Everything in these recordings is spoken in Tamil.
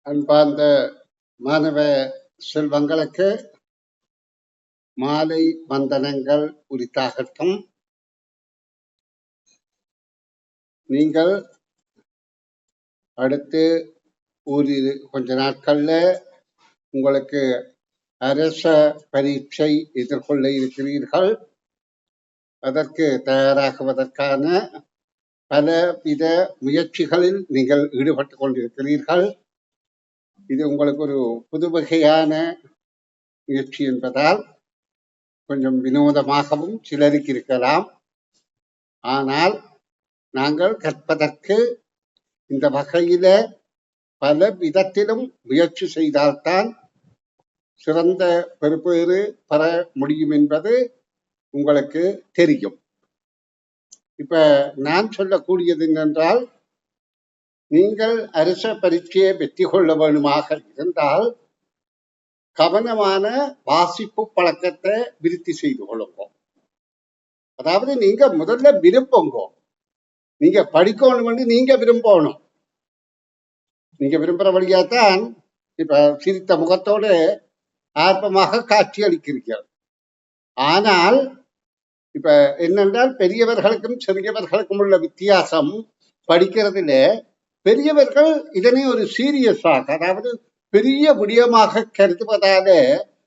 அன்பார்ந்த மாணவ செல்வங்களுக்கு மாலை வந்தனங்கள் உரித்தாகட்டும். நீங்கள் அடுத்து கொஞ்ச நாட்கள்ல உங்களுக்கு அரச பரீட்சை எதிர்கொள்ள இருக்கிறீர்கள். அதற்கு தயாராகுவதற்கான பலவித முயற்சிகளில் நீங்கள் ஈடுபட்டுக் கொண்டிருக்கிறீர்கள். இது உங்களுக்கு ஒரு புது வகையான முயற்சி என்பதால் கொஞ்சம் வினோதமாகவும் சிலருக்கு இருக்கலாம். ஆனால் நாங்கள் கற்பதற்கு இந்த வகையில பல விதத்திலும் முயற்சி செய்தால்தான் சிறந்த பெறுபேறு பெற முடியும் என்பது உங்களுக்கு தெரியும். இப்ப நான் சொல்லக்கூடியது என்னென்றால், நீங்கள் அரச பரீட்சையை வெற்றி கொள்ள வேண்டுமாக இருந்தால் கவனமான வாசிப்பு பழக்கத்தை விருத்தி செய்து கொள்ளுங்க. அதாவது நீங்க முதல்ல விரும்புங்க. நீங்க படிக்கணும்னு நீங்க விரும்பணும். நீங்க விரும்புற வழியாத்தான் இப்ப சிரித்த முகத்தோடு ஆர்வமாக காட்சி அளிக்கிறீர்கள். ஆனால் இப்ப என்னென்றால், பெரியவர்களுக்கும் சிறியவர்களுக்கும் உள்ள வித்தியாசம் படிக்கிறதுல, பெரியவர்கள் இதனை ஒரு சீரியஸாக, அதாவது பெரிய விடயமாக கருதுவதால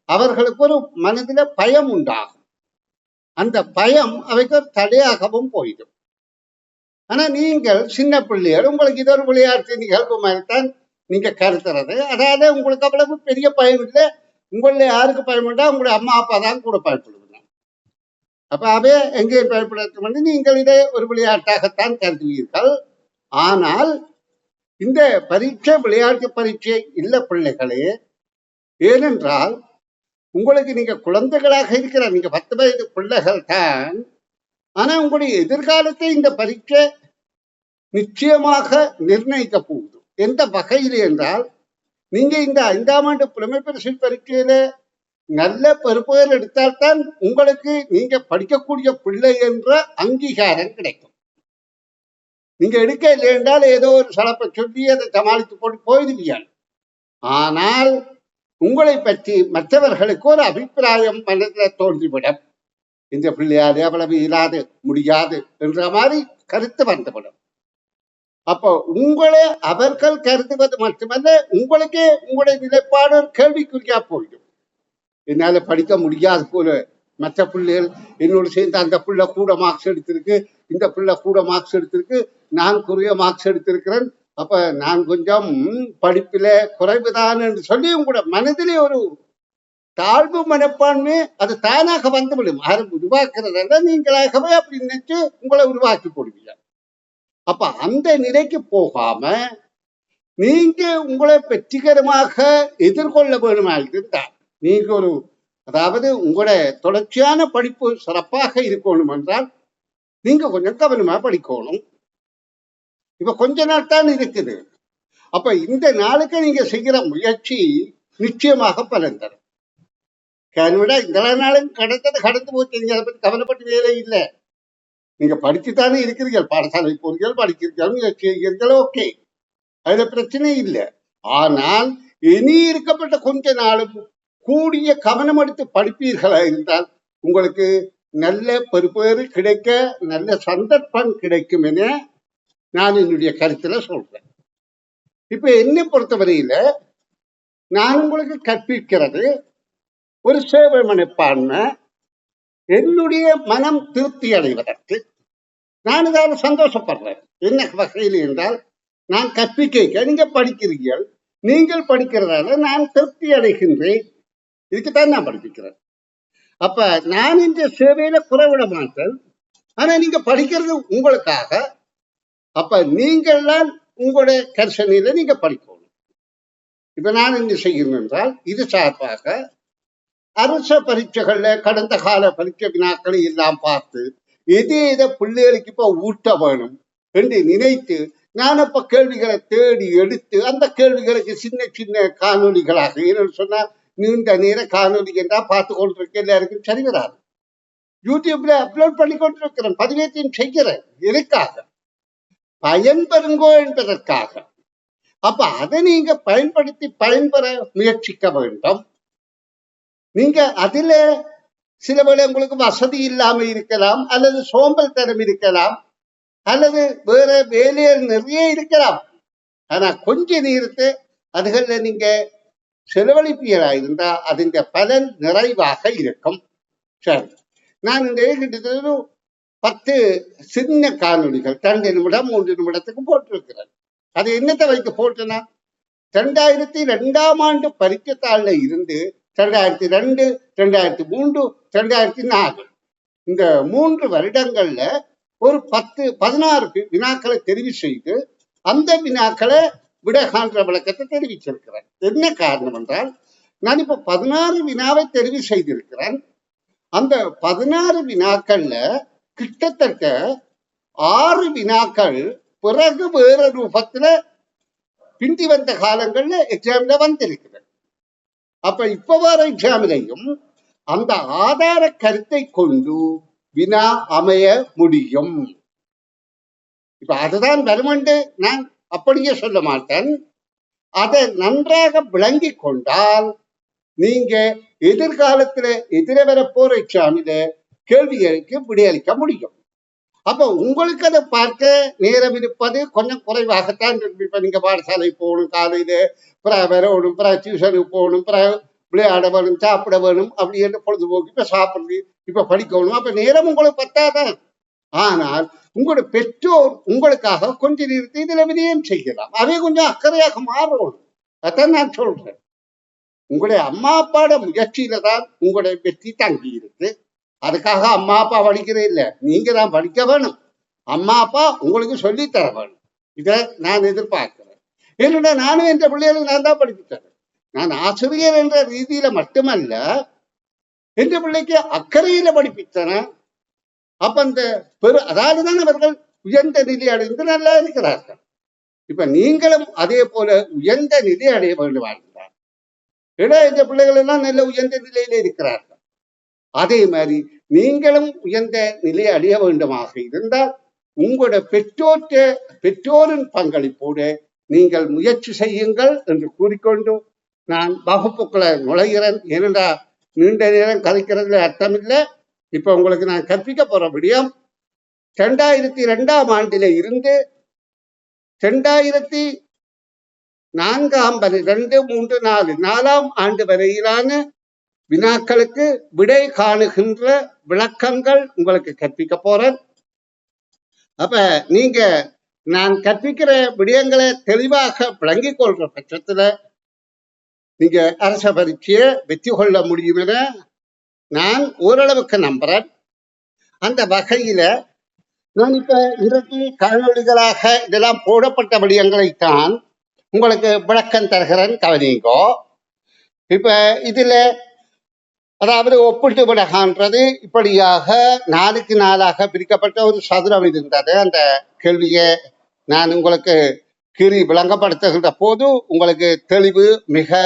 அவர்களுக்கு ஒரு மனதில பயம் உண்டாகும். அந்த பயம் அவைக்கு ஒரு தடையாகவும் போயிடும். ஆனா நீங்கள் சின்ன பிள்ளைகள், உங்களுக்கு இது ஒரு விளையாட்டு நிகழ்வு மாதிரிதான் நீங்க கருத்துறது. அதாவது உங்களுக்கு அவ்வளவு பெரிய பயம் இல்லை. உங்கள யாருக்கு பயமுண்டா, உங்களுடைய அம்மா அப்பா தான் கூட பயப்படுவீங்க. அப்ப அவே எங்கே பயப்பட நீங்கள் இதை ஒரு விளையாட்டாகத்தான் கருதுவீர்கள். ஆனால் இந்த பரீட்சை விளையாட்டு பரீட்சை இல்ல பிள்ளைகளே. ஏனென்றால் உங்களுக்கு நீங்க குழந்தைகளாக இருக்கிற நீங்க 10 வயது பிள்ளைகள் தான். ஆனா உங்களுடைய எதிர்காலத்தை இந்த பரீட்சை நிச்சயமாக நிர்ணயிக்க போகுது. எந்த வகையில் என்றால், நீங்க இந்த 5ஆம் ஆண்டு புலமை பரிசு பரீட்சையில நல்ல பெறுபேறு எடுத்தால்தான் உங்களுக்கு நீங்க படிக்கக்கூடிய பிள்ளை என்ற அங்கீகாரம் கிடைக்கும். நீங்க எடுக்க இல்லை என்றால் ஏதோ ஒரு சலப்பை சொல்லி அதை சமாளித்து போட்டு போயிடுவீங்க. ஆனால் உங்களை பற்றி மற்றவர்களுக்கு ஒரு அபிப்பிராயம் மனதில் தோன்றிவிடும். இந்த பிள்ளையாரு அவ்வளவு இயலாது முடியாது என்ற மாதிரி கருத்து வந்துவிடும். அப்போ உங்களை அவர்கள் கருதுவது மட்டுமல்ல, உங்களுக்கே உங்களுடைய நிலைப்பாடு ஒரு கேள்விக்குறியா போயிடும். என்னால படிக்க முடியாது போல, மற்ற பிள்ளைகள் என்னோடு சேர்ந்து அந்த பிள்ளை கூட மார்க்ஸ் எடுத்திருக்கு, இந்த பிள்ளை கூட மார்க்ஸ் எடுத்திருக்கு, நான் குறைய மார்க்ஸ் எடுத்திருக்கிறேன், அப்ப நான் கொஞ்சம் படிப்பில குறைவுதான் என்று சொல்லி உங்களோட மனதிலே ஒரு தாழ்வு மனப்பான்மை அது தானாக வந்துவிடும். யாரும் உருவாக்குறதல்ல, நீங்களாகவே அப்படி நினைச்சு உங்களை உருவாக்கி போடுவீங்க. அப்ப அந்த நிலைக்கு போகாம நீங்க உங்களை வெற்றிகரமாக எதிர்கொள்ள வேணுமாக இருந்தால், நீங்க ஒரு அதாவது உங்களுடைய தொடர்ச்சியான படிப்பு சிறப்பாக இருக்கணும் என்றால் நீங்க கொஞ்சம் கவனமா படிக்கணும். இப்ப கொஞ்ச நாள் தான் இருக்குது. அப்ப இந்த நாளுக்கு நீங்க செய்கிற முயற்சி நிச்சயமாக பலன் தரும். விட இந்த நாளும் கடந்து போச்சு. நீங்க அதை பத்தி கவலைப்பட்டு வேலை இல்லை. நீங்க படிச்சுத்தானே இருக்கிறீர்கள், பாடசாலை போறீர்கள், படிக்கிறீர்கள், முயற்சி செய்கிறீர்கள், ஓகே, அதுல பிரச்சனை இல்லை. ஆனால் இனி இருக்கப்பட்ட கொஞ்ச நாளும் கூடிய கவனம் எடுத்து படிப்பீர்களா இருந்தால் உங்களுக்கு நல்ல பெறுபேறு கிடைக்க நல்ல சந்தர்ப்பம் கிடைக்கும் என நான் என்னுடைய கருத்துல சொல்றேன். இப்ப என்னை பொறுத்தவரையில நான் உங்களுக்கு கற்பிக்கிறது ஒரு சேவை மனப்பான்மை, என்னுடைய மனம் திருப்தி அடைவதற்கு நான் இதால சந்தோஷப்படுறேன். என்ன வகையில் என்றால், நான் கற்பிக்க நீங்க படிக்கிறீர்கள், நீங்கள் படிக்கிறதால நான் திருப்தி அடைகின்றேன். இதுக்குத்தான் நான் படிப்பிக்கிறேன். அப்ப நான் இந்த சேவையில குறைவிட மாட்டேன். ஆனா நீங்க படிக்கிறது உங்களுக்காக. அப்ப நீங்கள்லாம் உங்களுடைய கர்சனையில நீங்க படிக்கணும். இப்ப நான் என்ன செய்யணும் என்றால், இது சார்பாக அரச பரீட்சைகள்ல கடந்த கால பரீட்சை வினாக்களை எல்லாம் பார்த்து எதை பிள்ளைகளுக்கு இப்ப ஊட்ட வேணும் என்று நினைத்து நான் அப்ப கேள்விகளை தேடி எடுத்து அந்த கேள்விகளுக்கு சின்ன சின்ன காணொலிகளாக, ஏன்னு சொன்னா நீண்ட நேர காணொலி என்றா பார்த்து கொண்டிருக்க எல்லாருக்கும் சரி வராது. யூடியூப்ல அப்லோட் பண்ணி கொண்டிருக்கிறேன், பதிவேற்றம் செய்கிறேன். எதுக்காக? பயன்பெறுங்கோ என்பதற்காக. அப்ப அதை நீங்க பயன்படுத்தி பயன்பெற முயற்சிக்க வேண்டும். நீங்க அதுல சில வேளை உங்களுக்கு வசதி இல்லாம இருக்கலாம், அல்லது சோம்பல் தரம் இருக்கலாம், அல்லது வேற வேலைகள் நிறைய இருக்கலாம். ஆனா கொஞ்ச நேரத்தை அதுகள்ல நீங்க செலவழிப்பீரா இருந்தா அதன் பலன் நிறைவாக இருக்கும். சரி, நான் இந்த கிட்டத்தட்ட 10 சின்ன காணொலிகள் 2 நிமிடம் 3 நிமிடத்துக்கு போட்டிருக்கிறேன். அது என்னத்தை வைத்து போட்டேன்னா, 2002ஆம் ஆண்டு பரீட்சைத்தாள்ல இருந்து 2002, 2003, 2004 இந்த 3 வருடங்கள்ல ஒரு 16 வினாக்களை தெரிவு செய்து அந்த வினாக்களை விட காண்ற விளக்கத்தை தெரிவிச்சிருக்கிறேன். என்ன காரணம் என்றால், நான் இப்ப 16 வினாவை தெரிவு செய்திருக்கிறேன். அந்த 16 வினாக்கள்ல கிட்டத்தட்ட 6 வினாக்கள் பிறகு வேற ரூபத்துல பிந்தி வந்த காலங்கள்ல எக்ஸாம்ல வந்திருக்கிறது. அப்ப இப்ப வர எக்ஸாமிலையும் அந்த ஆதார கருத்தை கொண்டு வினா அமைய முடியும். இப்ப அதுதான் வருமென்று நான் அப்படியே சொல்ல மாட்டேன். அதை நன்றாக விளங்கி கொண்டால் நீங்க எதிர்காலத்துல எதிர வரப்போற எக்ஸாமில கேள்விகளுக்கு விடையளிக்க முடியும். அப்ப உங்களுக்கு அதை பார்க்க நேரம் இருப்பது கொஞ்சம் குறைவாகத்தான் இருக்கும். இப்ப நீங்க பாடசாலை போகணும், காலையில வரணும், டியூஷனுக்கு போகணும், விளையாட வேணும், சாப்பிட வேணும், அப்படி என்று பொழுதுபோக்கு இப்ப சாப்பிடுறது, இப்ப படிக்கணும். அப்ப நேரம் உங்களுக்கு பத்தாதான். ஆனால் உங்களோட பெற்றோர் உங்களுக்காக கொஞ்ச நேரத்தை இதுல விஜயம் செய்யலாம். அவை கொஞ்சம் அக்கறையாக மாறணும். அதான் நான் சொல்றேன். உங்களுடைய அம்மா அப்பாவோட முயற்சியில தான் உங்களுடைய வெற்றி தங்கி இருக்கு. அதுக்காக அம்மா அப்பா படிக்கிறே இல்லை, நீங்க தான் படிக்க வேணும். அம்மா அப்பா உங்களுக்கு சொல்லித்தர வேணும். இதை நான் எதிர்பார்க்கிறேன். என்னோட நானும் என்ற பிள்ளைகளுக்கு நான் தான் படித்து தரேன். நான் ஆசிரியர் என்ற ரீதியில மட்டுமல்ல, என்ற பிள்ளைக்கு அக்கறையில படிப்பித்தனேன். அப்ப அந்த அதாவதுதான் அவர்கள் உயர்ந்த நிலை அடைந்து நல்லா இருக்கிறார்கள். இப்ப நீங்களும் அதே போல உயர்ந்த நிலை அடைய வேண்டுமாயிருந்தார். இந்த பிள்ளைகள் எல்லாம் நல்ல உயர்ந்த நிலையில இருக்கிறார்கள். அதே மாதிரி நீங்களும் உயர்ந்த நிலை அடைய வேண்டுமாக இருந்தால் உங்களோட பெற்றோரின் பங்களிப்போடு நீங்கள் முயற்சி செய்யுங்கள் என்று கூறிக்கொண்டு நான் வகுப்புக்களை நுழைகிறேன். ஏனென்றா நீண்ட நேரம் கதைக்கிறதுல அர்த்தமில்லை. இப்ப உங்களுக்கு நான் கற்பிக்க போற விடயம் 2002ஆம் ஆண்டில இருந்து 2004, 2, 3, 4ஆம் ஆண்டு வரையிலான வினாக்களுக்கு விடை காணுகின்ற விளக்கங்கள் உங்களுக்கு கற்பிக்க போறேன். அப்ப நீங்க நான் கற்பிக்கிற விடயங்களை தெளிவாக விளங்கிக் கொள்ற பட்சத்துல நீங்க அரச பரீட்சையை வெற்றி கொள்ள முடியும் என நான் ஓரளவுக்கு நம்புறேன். அந்த வகையில நான் இப்ப இன்றைக்கு காணொலிகளாக இதெல்லாம் போடப்பட்ட விடயங்களைத்தான் உங்களுக்கு விளக்கம் தருகிறேன், கவனிங்கோ. இப்ப இதுல அதாவது ஒப்பிட்டு விடகான்றது இப்படியாக 4க்கு 4ஆக பிரிக்கப்பட்ட ஒரு சதுரம் இருந்தது. அந்த கேள்வியை நான் உங்களுக்கு கீறி விளங்கப்படுத்துகின்ற போது உங்களுக்கு தெளிவு மிக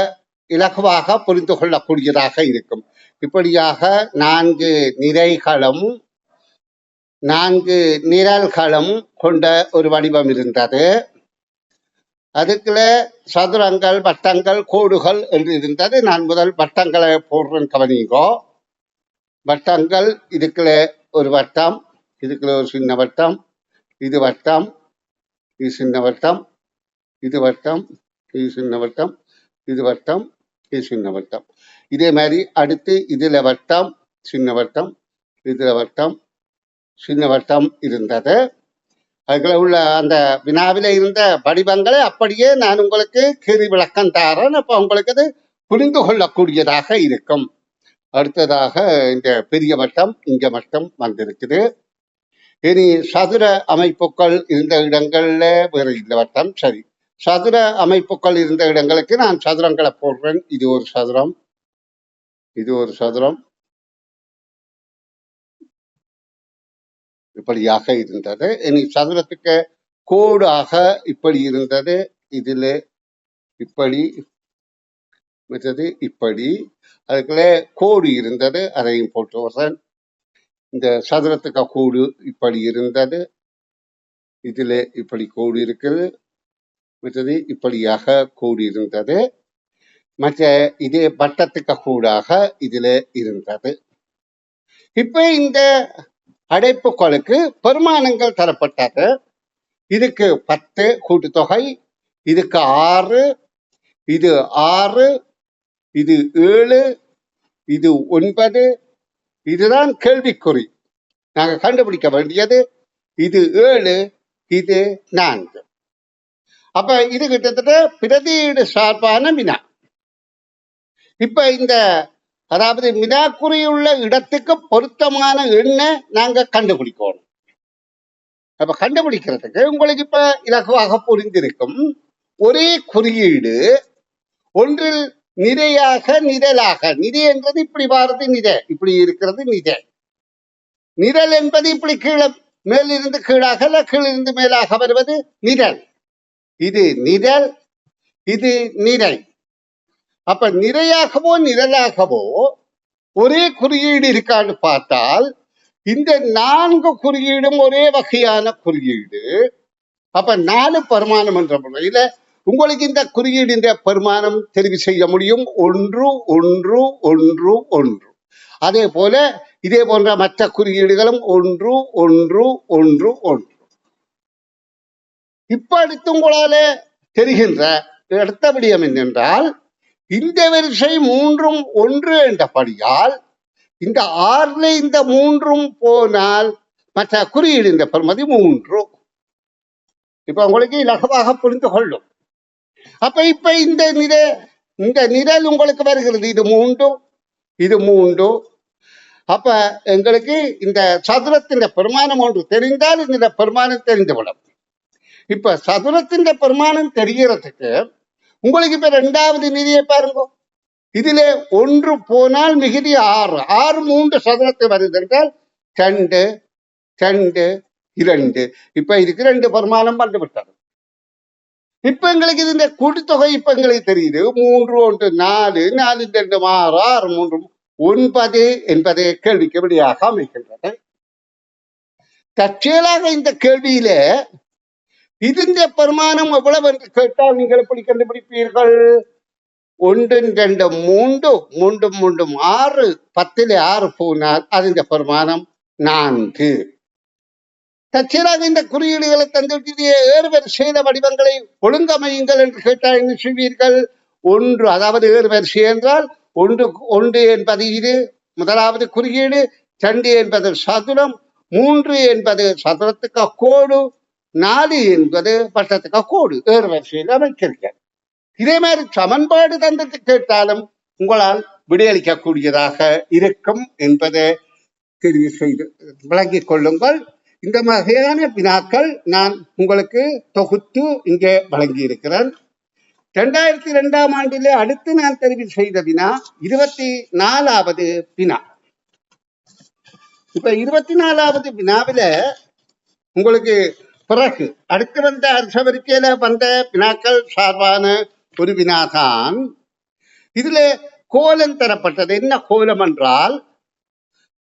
இலகுவாக புரிந்து கொள்ளக்கூடியதாக இருக்கும். இப்படியாக 4 நிறைகளும் 4 நிரல்களும் கொண்ட ஒரு வடிவம் இருந்தது. அதுக்குள்ள சதுரங்கள், வட்டங்கள், கோடுகள் என்று இருந்தது. நான் முதல் வட்டங்களை போடுறேன், கவனிங்கோ. வட்டங்கள், இதுக்குள்ள ஒரு வட்டம், இதுக்குள்ள ஒரு சின்ன வட்டம், இது வட்டம், இது சின்ன வட்டம், இது வட்டம், இது சின்ன வட்டம், இது வட்டம், இது சின்ன வட்டம். இதே மாதிரி அடுத்து இதுல வட்டம், சின்ன வட்டம், இதுல வட்டம், சின்ன வட்டம் இருந்தது. அதுக்குள்ள உள்ள அந்த வினாவில இருந்த வடிவங்களை அப்படியே நான் உங்களுக்கு கீறி விளக்கம் தரேன். அப்ப உங்களுக்கு அது புரிந்து கொள்ளக்கூடியதாக இருக்கும். அடுத்ததாக இந்த பெரிய வட்டம் இங்க வட்டம் வந்திருக்குது. இனி சதுர அமைப்புகள் இருந்த இடங்கள்ல வேற இந்த வட்டம். சரி, சதுர அமைப்புகள் இருந்த இடங்களுக்கு நான் சதுரங்களை போடுறேன். இது ஒரு சதுரம், இது ஒரு சதுரம், இப்படியாக இருந்தது. இனி சதுரத்துக்கு கோடாக இப்படி இருந்தது. இதுல இப்படி மற்றது இப்படி, அதுக்குள்ள கோடு இருந்தது, அதையும் போட்டு வர்றேன். இந்த சதுரத்துக்கு கோடு இப்படி இருந்தது. இதுல இப்படி கோடு இருக்குது, மற்றது இப்படியாக கூடியிருந்தது. மற்ற இதே வட்டத்துக்கு கூடாக இதுல இருந்தது. இப்ப இந்த அடைப்புகளுக்கு பெருமானங்கள் தரப்பட்டது. இதுக்கு 10 கூட்டுத்தொகை, இதுக்கு 6, இது 6, இது 7, இது 9. இதுதான் கேள்விக்குறி. நாங்க கண்டுபிடிக்க வேண்டியது இது 7, இது 4. அப்ப இது கிட்டத்தட்ட பிரதியீடு சார்பான வினா. இப்ப இந்த அதாவது வினாக்குறியுள்ள இடத்துக்கு பொருத்தமான எண்ணை நாங்க கண்டுபிடிக்கணும். அப்ப கண்டுபிடிக்கிறதுக்கு உங்களுக்கு இப்ப இலகுவாக புரிந்திருக்கும். ஒரே குறியீடு ஒன்றில் நிறையாக நிரலாக, நிறை என்றது இப்படி வாரது நிறை, இப்படி இருக்கிறது நிறை. நிரல் என்பது இப்படி கீழே மேலிருந்து கீழாக இல்ல கீழிருந்து மேலாக வருவது நிரல். இது நிரல், இது நிறை. அப்ப நிறையாகவோ நிரலாகவோ ஒரே குறியீடு இருக்கான்னு பார்த்தால் இந்த 4 குறியீடும் ஒரே வகையான குறியீடு. அப்ப 4 பரிமாணம் என்ற முறையில உங்களுக்கு இந்த குறியீடு பெருமானம் தெரிவு செய்ய முடியும். 1 1 1 1. அதே போல இதே போன்ற மற்ற குறியீடுகளும் 1 1 1 1. இப்ப அடுத்து உங்களால தெரிகின்ற அடுத்த விடயம் என்னென்றால் இந்த வரிசை 3ம் 1 என்றபடியால் இந்த 6ல இந்த 3ம் போனால் மற்ற குறியீடு இந்த பெறுமதி 3. இப்ப உங்களுக்கு இலகுவாக புரிந்து கொள்ளும். அப்ப இப்ப இந்த நிரல் உங்களுக்கு வருகிறது. இது 3, இது 3. அப்ப எங்களுக்கு இந்த சதுரத்தின் பெருமானம் ஒன்று தெரிந்தால் இந்த பெருமானம் தெரிந்துவிடும். இப்ப சதுரத்தின் பெருமானம் தெரிகிறதுக்கு உங்களுக்கு இப்ப 2வது நிதியை பாருங்க. இதுல 1 போனால் மிகுதி 6. 6 3 சதுரத்தை வருது என்றால் 2 2 2. இப்ப இதுக்கு 2 பரிமாணம் வந்துவிட்டது. இப்ப எங்களுக்கு இந்த கூட்டுத்தொகை இப்ப எங்களுக்கு தெரியுது. 3 1 4 4 2 6 6 3 9 என்பதை கேள்விக்கு விடையாக அமைக்கின்றது. தற்செயலாக இந்த கேள்வியில இதன் பெருமானம் எவ்வளவு என்று கேட்டால் நீங்கள் எப்படி கண்டுபிடிப்பீர்கள்? 1 2 3 3 3 6 10ல் 6 போனால் அதன் பெருமானம் 4. தற்செயலாக இந்த குறியீடுகளை தந்துவிட்டு ஏறுவரிசையில வடிவங்களை ஒழுங்கமையுங்கள் என்று கேட்டால் என்ன செய்வீர்கள்? 1 அதாவது ஏறுவரிசை என்றால் 1 என்பது இது முதலாவது குறியீடு, 2 என்பது சதுரம், 3 என்பது சதுரத்துக்கு கோடு, 4 என்பது வட்டத்துக்கு கோடு. ஏறுவரிசையில் அமைச்சிருக்க. இதே மாதிரி சமன்பாடு தந்தத்தை கேட்டாலும் உங்களால் விடையளிக்கக்கூடியதாக இருக்கும் என்பதை தெரிவு செய்து விளங்கிக் கொள்ளுங்கள். இந்த வகையான வினாக்கள் நான் உங்களுக்கு தொகுத்து இங்கே வழங்கி இருக்கிறேன். 2002ஆம் ஆண்டிலே அடுத்து நான் தெரிவு செய்த வினா 24வது வினா. இப்ப 24வது வினாவில உங்களுக்கு பிறகு அடுத்து வந்த அரசவரிக்கையில வந்த வினாக்கள் சார்பான ஒரு வினாதான். இதுல கோலம் தரப்பட்டது. என்ன கோலம் என்றால்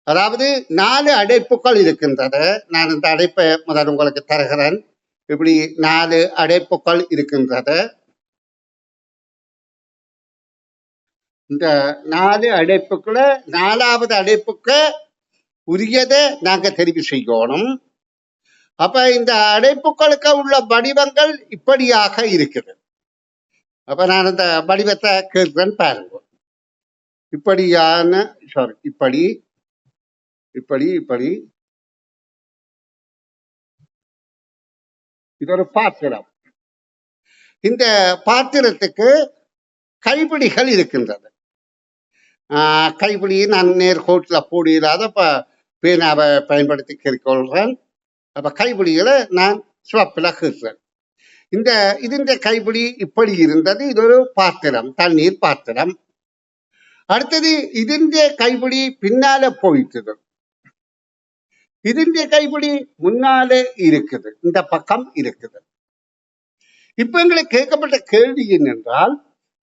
அதாவது 4 அடைப்புகள் இருக்கின்றது. நான் இந்த அடைப்பை முதல் உங்களுக்கு தருகிறேன். இப்படி 4 அடைப்புகள் இருக்கின்றது. இந்த 4 அடைப்புக்குள்ள 4வது அடைப்புக்கு உரியதை நாங்க தெரிவு செய்யணும். அப்ப இந்த அடைப்புகளுக்கு உள்ள வடிவங்கள் இப்படியாக இருக்குது. அப்ப நான் இந்த வடிவத்தை கேட்கிறேன் பாருங்க. இப்படியான இப்படி இப்படி இப்படி இது ஒரு பாத்திரம். இந்த பாத்திரத்துக்கு கைப்பிடிகள் இருக்கின்றது. கைப்பிடி நான் நேர்கோட்டில் போடியில்லாத பேனாவை பயன்படுத்தி கேட்கொள்றேன். அப்ப கைப்பிடிகளை நான் சிவப்பில் கேட்கிறேன். இந்த கைப்பிடி இப்படி இருந்தது. இது ஒரு பாத்திரம், தண்ணீர் பாத்திரம். அடுத்தது இதே கைப்பிடி பின்னால போயிட்டது. இதே கைப்பிடி முன்னாலே இருக்குது, இந்த பக்கம் இருக்குது. இப்ப எங்களுக்கு கேட்கப்பட்ட கேள்வி என்னென்றால்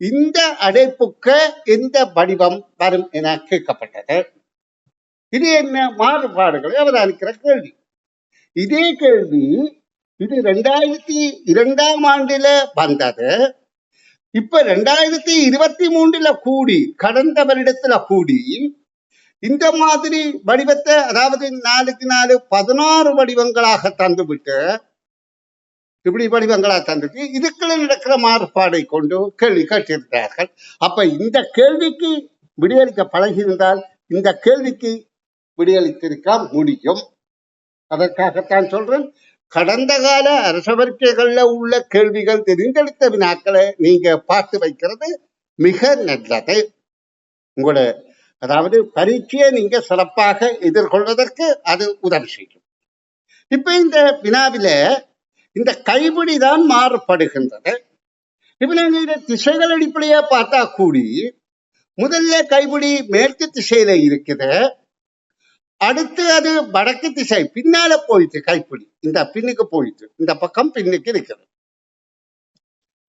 இந்த அடைப்புக்கு எந்த வடிவம் வரும் என கேட்கப்பட்டது. இது என்ன மாறுபாடுகளை அவதானிக்கிற கேள்வி. இதே கேள்வி இது 2002 வந்தது. இப்ப 2023 கூடி, கடந்த வருடத்துல கூடி இந்த மாதிரி வடிவத்தை, அதாவது 4க்கு 4 16 வடிவங்களாக தந்துவிட்டு, இப்படி வடிவங்களாக தந்துட்டு இதுக்குள்ள நடக்கிற மாறுபாடை கொண்டு கேள்வி கேட்டிருக்கிறார்கள். அப்ப இந்த கேள்விக்கு விடியளிக்க பழகியிருந்தால் இந்த கேள்விக்கு விடியளித்திருக்க முடியும். அதற்காகத்தான் சொல்றேன், கடந்த கால அரச பரீட்சைகள்ல உள்ள கேள்விகள், தெரிந்தெடுத்த வினாக்களை நீங்க பார்த்து வைக்கிறது மிக நல்லது. உங்களோட அதாவது பரீட்சையை நீங்க சிறப்பாக எதிர்கொள்வதற்கு அது உதவி செய்யும். இப்ப இந்த வினாவில இந்த கைபிடி தான் மாறுபடுகின்றது. இப்ப நீங்க இந்த திசைகள் அடிப்படையா பார்த்தா கூடி, முதல்ல கைபிடி மேற்கு திசையில இருக்குது, அடுத்து அது வடக்கு திசை பின்னால போயிட்டு, கைப்பிடி இந்த பின்னுக்கு போயிட்டு, இந்த பக்கம் பின்னுக்கு இருக்குது,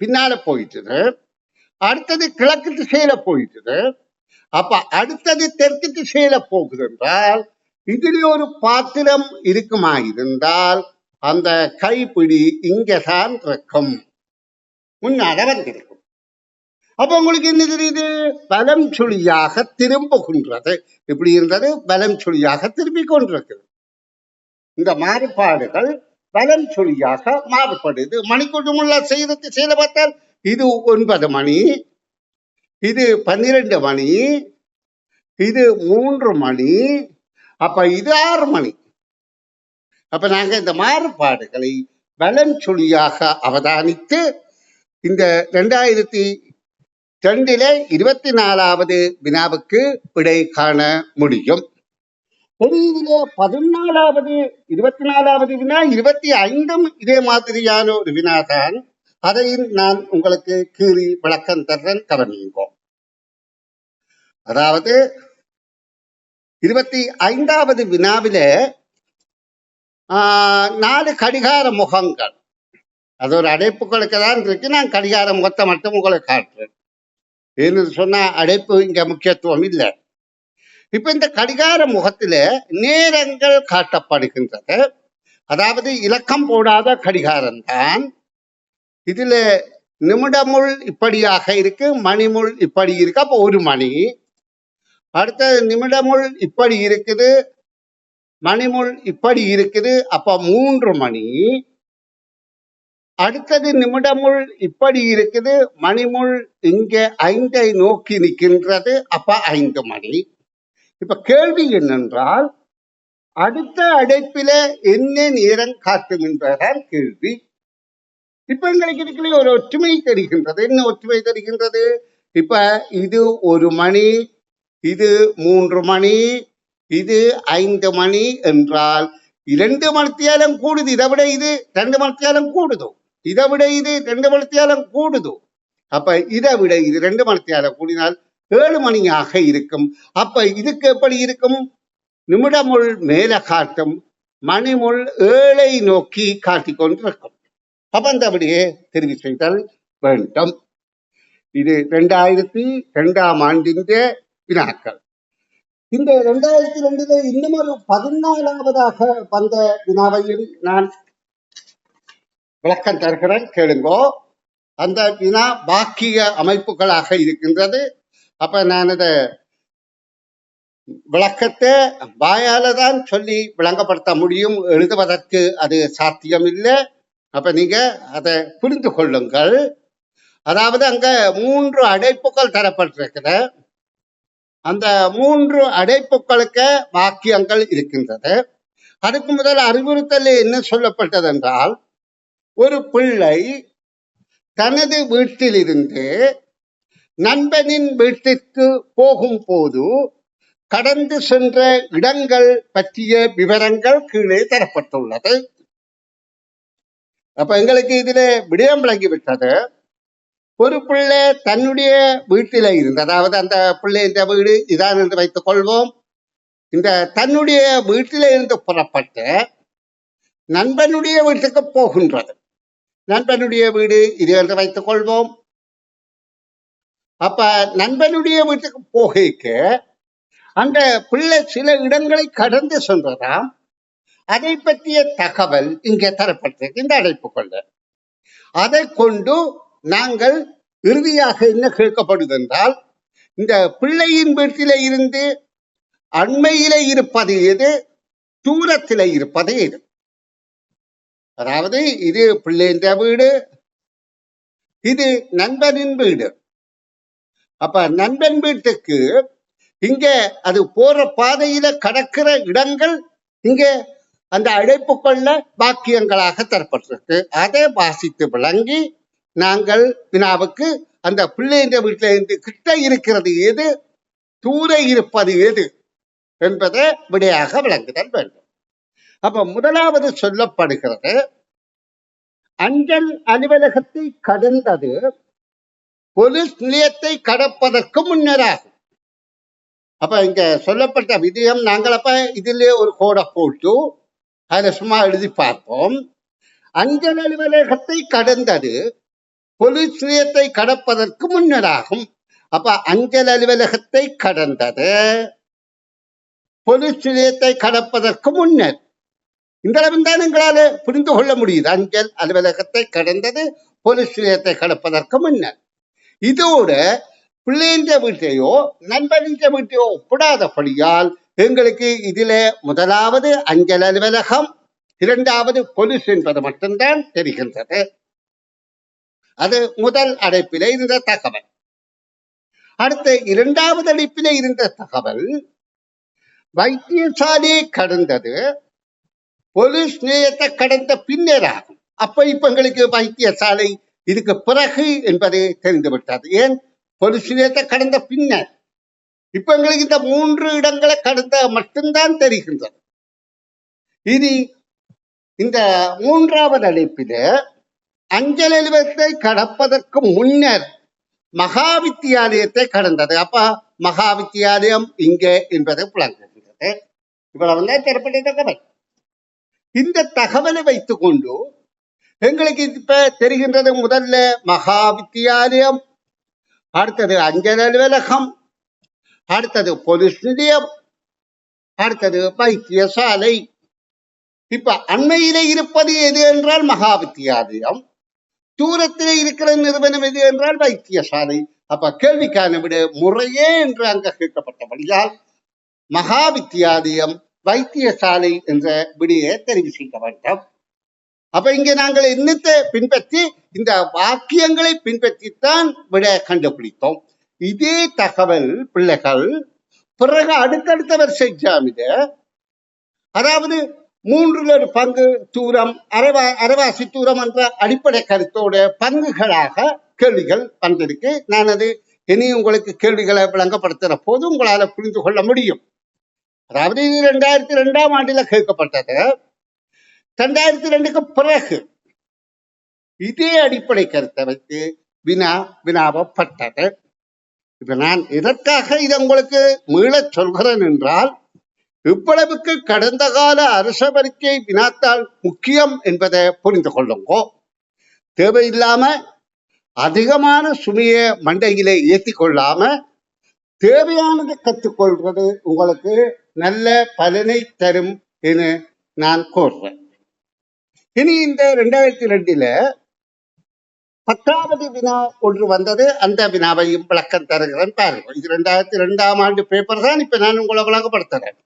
பின்னால போயிட்டு, அடுத்தது கிழக்கு திசையில போயிட்டு, அப்ப அடுத்தது தெற்கு திசையில போகுது என்றால் இதில் ஒரு பாத்திரம் இருக்குமா இருந்தால் அந்த கைப்பிடி இங்கதான் இருக்கும், முன்னால வந்திருக்கும். அப்ப உங்களுக்கு என்ன தெரியுது? பலம் சுழியாக திரும்புகின்றது. இப்படி இருந்தது பலம் சுழியாக திரும்பிக் கொண்டிருக்கிறது. இந்த மாறுபாடுகள் பலம் சுழியாக மாறுபடுது. மணிக்கூட்டமுள்ள செய்த திசையில பார்த்தால் இது 9 மணி, இது 12 மணி, இது 3 மணி, அப்ப இது 6 மணி. அப்ப நாங்க இந்த மாறுபாடுகளை பலன் சுழியாக அவதானித்து இந்த 2002 24வது வினாவுக்கு விடை காண முடியும். இதுல 14வது 24வது வினா 25ம் இதே மாதிரியான ஒரு வினாதான். அதையும் நான் உங்களுக்கு கீறி விளக்கம் தர்றேன், கவனியுங்கோ. அதாவது 25வது வினாவில 4 கடிகார முகங்கள், அது ஒரு அடைப்புகளுக்கு தான் இருக்கு. நான் கடிகார முகத்தை மட்டும் உங்களுக்கு காட்டுறேன். ஏன்னு சொன்னா அடைப்பு இங்க முக்கியத்துவம் இல்லை. இப்ப இந்த கடிகார முகத்தில நேரங்கள் காட்டப்படுகின்றது. அதாவது இலக்கம் போடாத கடிகாரம் தான். இதுல நிமிடமுள் இப்படியாக இருக்கு, மணிமுள் இப்படி இருக்கு, அப்ப 1 மணி. அடுத்த நிமிடமுள் இப்படி இருக்குது, மணிமுள் இப்படி இருக்குது, அப்ப 3 மணி. அடுத்தது நிமிடமுள் இப்படி இருக்குது, மணிமுள் இங்க 5ஐ நோக்கி நிற்கின்றது, அப்ப 5 மணி. இப்ப கேள்வி என்னென்றால், அடுத்த அடைப்பில என்ன நேரம் காட்டும் என்பதுதான் கேள்வி. இப்ப எங்களுக்கு இதுக்குள்ளே ஒரு ஒற்றுமை தெரிகின்றது. என்ன ஒற்றுமை தெரிகின்றது? இப்ப இது 1 மணி, இது 3 மணி, இது 5 மணி என்றால் 2 மணித்தியாலம் கூடுது. இதை விட இது 2 மணித்தியாலம் கூடுதோ, இதை விட இது 2 மணித்தியாலம் கூடுதோ. அப்ப இதை விட இது 2 மணித்தியாலம் கூடினால் 7 மணியாக இருக்கும். அப்ப இதுக்கு எப்படி இருக்கும்? நிமிடமுள் மேல காட்டும், மணிமுள் 7ஐ நோக்கி காட்டிக் கொண்டிருக்கும். அப்ப அந்த அப்படியே தெரிவு செய்தல் வேண்டும். இது 2002ஆம் ஆண்டின் வினாக்கள். இந்த 2002 இன்னும் ஒரு 14வதாக வந்த வினாவையும் நான் விளக்கம் தருகிறேன், கேளுங்கோ. அந்த வினா வாக்கிய அமைப்புகளாக இருக்கின்றது. அப்ப நான் இத விளக்கத்தை வாயால தான் சொல்லி விளங்கப்படுத்த முடியும், எழுதுவதற்கு அது சாத்தியம் இல்லை. அப்ப நீங்க அதை புரிந்து கொள்ளுங்கள். அதாவது அங்க 3 அடைப்புகள் தரப்பட்டிருக்கிற, அந்த 3 அடைப்புகளுக்கு வாக்கியங்கள் இருக்கின்றது. அதுக்கு முதல் அறிவுறுத்தல் என்ன சொல்லப்பட்டது என்றால், ஒரு பிள்ளை தனது வீட்டிலிருந்து நண்பனின் வீட்டிற்கு போகும் போது கடந்து சென்ற இடங்கள் பற்றிய விவரங்கள் கீழே தரப்பட்டுள்ளது. அப்ப எங்களுக்கு இதுல விடயம் விளங்கிவிட்டது. ஒரு பிள்ளை தன்னுடைய வீட்டில இருந்து, அதாவது அந்த பிள்ளை இந்த வீடு இதான் என்று வைத்துக் கொள்வோம், இந்த தன்னுடைய வீட்டில இருந்து புறப்பட்டு நண்பனுடைய வீட்டுக்கு போகின்றது. நண்பனுடைய வீடு இது என்று வைத்துக் கொள்வோம். அப்ப நண்பனுடைய வீட்டுக்கு போகைக்கு அந்த பிள்ளை சில இடங்களை கடந்து சென்றதாம். அதை பற்றிய தகவல் இங்கே தரப்பட்டிருக்கு இந்த அழைப்பு கொள்ள. அதை கொண்டு நாங்கள் இறுதியாக என்ன கேட்கப்படுது என்றால், இந்த பிள்ளையின் வீட்டில இருந்து அண்மையில இருப்பது எது, தூரத்தில இருப்பது எது? அதாவது இது பிள்ளைன்ற வீடு, இது நண்பனின் வீடு. அப்ப நண்பன் வீட்டுக்கு இங்க அது போற பாதையில கடக்கிற இடங்கள் இங்க அந்த அழைப்பு கொள்ள வாக்கியங்களாக தரப்பட்டிருக்கு. அதை வாசித்து விளங்கி நாங்கள் வினாவுக்கு அந்த பிள்ளைன்ற வீட்டில இருந்து கிட்ட இருக்கிறது எது, தூர இருப்பது எது என்பதை விடையாக விளங்குதல் வேண்டும். அப்ப முதலாவது சொல்லப்படுகிறது, அஞ்சல் அலுவலகத்தை கடந்தது போலீஸ் நிலையத்தை கடப்பதற்கு முன்னராகும். அப்ப இங்க சொல்லப்பட்ட விதியம் நாங்கள் அப்ப இதிலே ஒரு கோடை போட்டு அதை சும்மா எழுதி பார்ப்போம். அஞ்சல் அலுவலகத்தை கடந்தது போலீஸ் நிலையத்தை கடப்பதற்கு முன்னராகும். அப்ப அஞ்சல் அலுவலகத்தை கடந்தது போலீஸ் நிலையத்தை கடப்பதற்கு முன்னர். இந்த அளவுதான் எங்களால புரிந்து கொள்ள முடியுது. அஞ்சல் அலுவலகத்தை கடந்தது போலீஸ் நிலையத்தை கடப்பதற்கு முன்னர். இதோட பிள்ளைன்ற வீட்டையோ நண்பனின்ற வீட்டையோ ஒப்பிடாதபடியால் எங்களுக்கு இதுல முதலாவது அஞ்சல் அலுவலகம், இரண்டாவது போலீஸ் என்பது மட்டும்தான் தெரிகின்றது. அது முதல் அழைப்பிலே இருந்த தகவல். அடுத்த இரண்டாவது அழைப்பிலே இருந்த தகவல், வைத்தியசாலையை கடந்தது போலீஸ் நிலையத்தை கடந்த பின்னராகும். அப்ப இப்ப எங்களுக்கு வைத்தியசாலை இதுக்கு பிறகு என்பது தெரிந்துவிட்டது. ஏன், போலீஸ் நிலையத்தை கடந்த பின்னர். இப்ப எங்களுக்கு இந்த 3 இடங்களை கடந்த மட்டும்தான் தெரிகின்றது. இது இந்த மூன்றாவது அழைப்பில அஞ்சல் அலுவலகத்தை கடப்பதற்கு முன்னர் மகா வித்தியாலயத்தை கடந்தது. அப்ப மகா வித்தியாலயம் இங்கே என்பதை விளங்குகின்றது. இவ்வளவுதான் தரப்பட்ட தகவல். இந்த தகவலை வைத்துக் கொண்டு எங்களுக்கு இப்ப தெரிகின்றது, முதல்ல மகா வித்தியாலயம், அடுத்தது அஞ்சல் அலுவலகம், அடுத்தது போலீஸ் நிலையம், அடுத்தது வைத்தியசாலை. இப்ப அண்மையிலே இருப்பது எது என்றால் மகா வித்தியாலயம், தூரத்திலே இருக்கிற நிறுவனம் எது என்றால் வைத்தியசாலை. அப்ப கேள்விக்கான விட முறையே என்று அங்க கேட்கப்பட்டபடியால் மகா வித்தியாலயம் வைத்தியசாலை என்ற விடையை தெரிவு செய்ய வேண்டும். அப்ப இங்க நாங்கள் என்னத்தை பின்பற்றி, இந்த வாக்கியங்களை பின்பற்றித்தான் விட கண்டுபிடித்தோம். இதே தகவல் பிள்ளைகள் பிறகு அடுத்தடுத்த வருஷ எக்ஸாமில, அதாவது 1/3 தூரம், அரைவாசி தூரம் என்ற அடிப்படை கருத்தோட பங்குகளாக கேள்விகள் வந்திருக்கு. நான் அது இனி உங்களுக்கு கேள்விகளை விளங்கப்படுத்துற போது உங்களால புரிந்து கொள்ள முடியும். அதாவது இது 2002ஆம் ஆண்டுல கேட்கப்பட்டது. 2002க்கு பிறகு இதே அடிப்படை கருத்தை வைத்து வினாவப்பட்டது. இப்ப நான் எதற்காக இதை உங்களுக்கு மீள சொல்கிறேன் என்றால், இவ்வளவுக்கு கடந்த கால அரச பரீட்சை வினாத்தால் முக்கியம் என்பதை புரிந்து கொள்ளுங்கோ. தேவையில்லாம அதிகமான சுமையை மண்டையிலே ஏற்றி கொள்ளாம தேவையானதை கற்றுக்கொள்வது உங்களுக்கு நல்ல பலனை தரும் என நான் கூறுறேன். இனி இந்த 2002ல 10வது வினா ஒன்று வந்தது. அந்த வினாவையும் விளக்கம் தருகிறேன் பாருங்க. இது 2002ஆம் ஆண்டு பேப்பர் தான். இப்ப நான் உங்களை விளக்கப்படுத்துறேன்.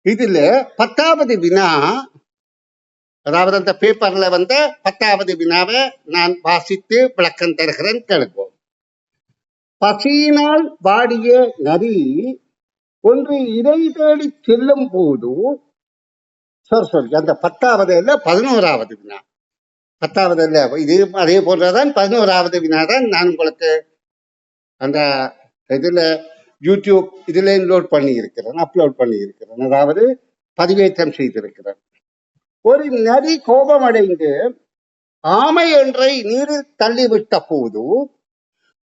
இதுல 10வது வினா, அதாவது அந்த பேப்பர்ல வந்த 10வது வினாவை நான் வாசித்து விளக்கம் தருகிறேன், கேளுவோம். பசியினால் வாடிய நரி ஒன்று இறை தேடி செல்லும் போது, சரி அந்த 10வது இல்ல 11வது வினா, 10வது இல்ல, இது அதே போன்றதான் 11வது வினா தான் நான் உங்களுக்கு அந்த இதுல யூடியூப் இதுல அப்லோட் பண்ணி இருக்கிறேன், அதாவது பதிவேற்றம் செய்திருக்கிறேன். ஒரு நரி கோபமடைந்து ஆமை ஒன்றை நீரில் தள்ளிவிட்ட போது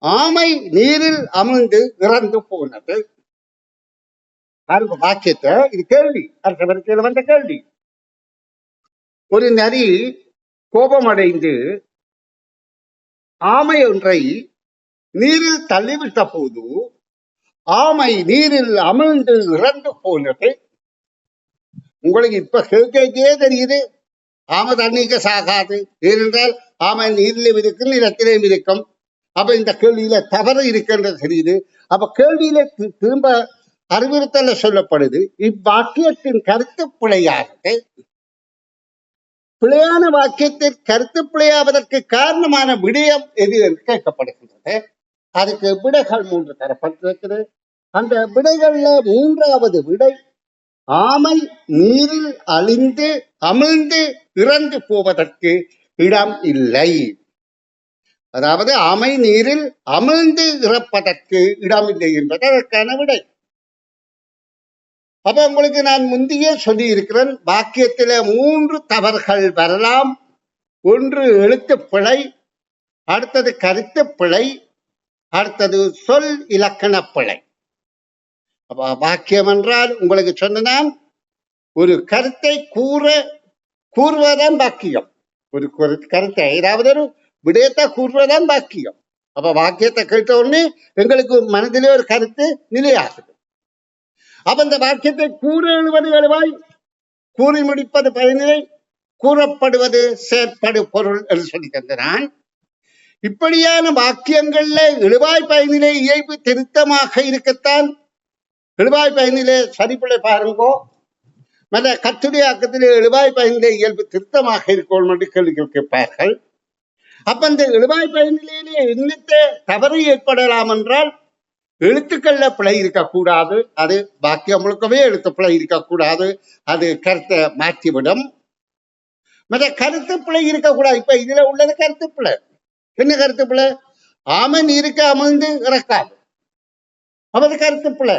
ஆமை நீரில் அமிழ்ந்து இறந்து போனது. வாக்கியத்தை, இது கேள்வி, அரச பரீட்சையில் வந்த கேள்வி. ஒரு நரி கோபமடைந்து ஆமை ஒன்றை நீரில் தள்ளிவிட்ட போது ஆமை நீரில் அமிழ்ந்து இறந்து போனது. உங்களுக்கு இப்ப கேட்கே தெரியுது ஆமை தண்ணிக்கு சாகாது. ஏனென்றால் ஆமை நீரிலும் இருக்கும் நிலத்திலேயும் இருக்கும். அப்ப இந்த கேள்வியில தவறு இருக்கின்றது தெரியுது. அப்ப கேள்வியில திரும்ப அறிவுறுத்தல சொல்லப்படுது, இவ்வாக்கியத்தின் கருத்து பிழையானது. பிழையான வாக்கியத்தின் கருத்து பிழையாவதற்கு காரணமான விடயம் எது என்று கேட்கப்படுகின்றது. அதுக்கு விடைகள் 3 தரப்பட்டிருக்கிறது. அந்த விடைகள்ல 3வது விடை, ஆமை நீரில் அழிந்து அமிழ்ந்து இறந்து போவதற்கு இடம் இல்லை. அதாவது ஆமை நீரில் அமிழ்ந்து இறப்பதற்கு இடம் இல்லை என்பது அதற்கான விடை. அப்ப உங்களுக்கு நான் முந்தையே சொல்லி இருக்கிறேன், வாக்கியத்தில 3 தவறுகள் வரலாம். ஒன்று எழுத்து பிழை, அடுத்தது கருத்து பிழை, அடுத்தது சொல் இலக்கண பிழை. அப்ப வாக்கியம் என்றால் உங்களுக்கு சொன்ன ஒரு கருத்தை கூறுவதான் வாக்கியம். ஒரு கருத்தை ஏதாவது ஒரு விடயத்தை கூறுவதான் வாக்கியம். அப்ப வாக்கியத்தை கேட்ட உடனே எங்களுக்கு மனதிலே ஒரு கருத்து நிலையாகுது. அப்ப இந்த வாக்கியத்தை கூற எழுவது எழுவாய், கூறி முடிப்பது பயனிலை, கூறப்படுவது செயற்படு பொருள் என்று சொல்லி தந்தான். இப்படியான வாக்கியங்கள்ல எழுவாய் பயனிலை இயல்பு திருத்தமாக இருக்கத்தான். எழுவாய் பயனிலே சரிப்பிள்ளை பாருங்கோ, மற்ற கட்டுரை ஆக்கத்திலே எழுவாய் பயனிலே இயல்பு திருத்தமாக இருக்கணும் என்று கேள்விகள் கேட்பார்கள். அப்ப இந்த எழுவாய் பயனிலே என்னத்தை தவறு ஏற்படலாம் என்றால், எழுத்துக்கள்ல பிழை இருக்கக்கூடாது. அது வாக்கியம் முழுக்கவே எழுத்து பிழை இருக்கக்கூடாது. அது கருத்தை மாற்றிவிடும். மற்ற கருத்து பிழை இருக்கக்கூடாது. இப்ப இதுல உள்ளது கருத்து பிழை. என்ன கருத்து பிழை? ஆமை நீருக்கு அமிழ்ந்து இறக்காது, அவது கருத்து பிழை.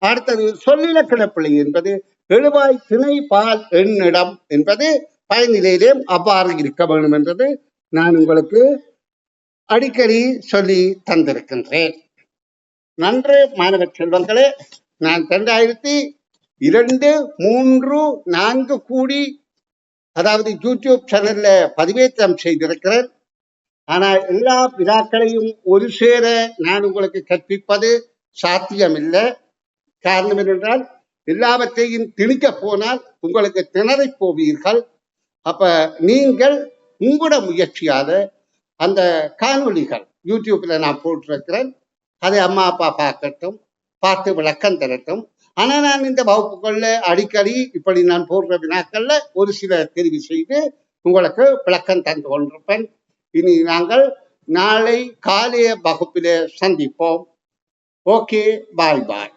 அடுத்தது சொல்லிலக்கண பிழை என்பது எழுவாய் திணை பால் எண்ணிடம் என்பது பயனிலையிலே அவ்வாறு இருக்க வேண்டும் என்றது நான் உங்களுக்கு அடிக்கடி சொல்லி தந்திருக்கின்றேன். நன்று மாணவ செல்வங்களே, நான் 2002, 3, 4 கூடி அதாவது யூடியூப் சேனல்ல பதிவேற்றம் செய்திருக்கிறேன். ஆனால் எல்லா விழாக்களையும் ஒரு சேர நான் உங்களுக்கு கற்பிப்பது சாத்தியமில்லை. காரணம் என்னென்றால், எல்லாவற்றையும் திணிக்க போனால் உங்களுக்கு திணறி போவீர்கள். அப்ப நீங்கள் உங்களோட முயற்சியால அந்த காணொலிகள் யூடியூப்ல நான் போட்டிருக்கிறேன், அதை அம்மா அப்பா பார்க்கட்டும், பார்த்து விளக்கம் தரட்டும். ஆனா நான் இந்த வகுப்புகள்ல அடிக்கடி இப்படி நான் போடுற வினாக்கள்ல ஒரு சில தெரிவு செய்து உங்களுக்கு விளக்கம் தந்து கொண்டிருப்பேன். இனி நாங்கள் நாளை காலைய வகுப்பிலே சந்திப்போம். ஓகே, பாய் பாய்.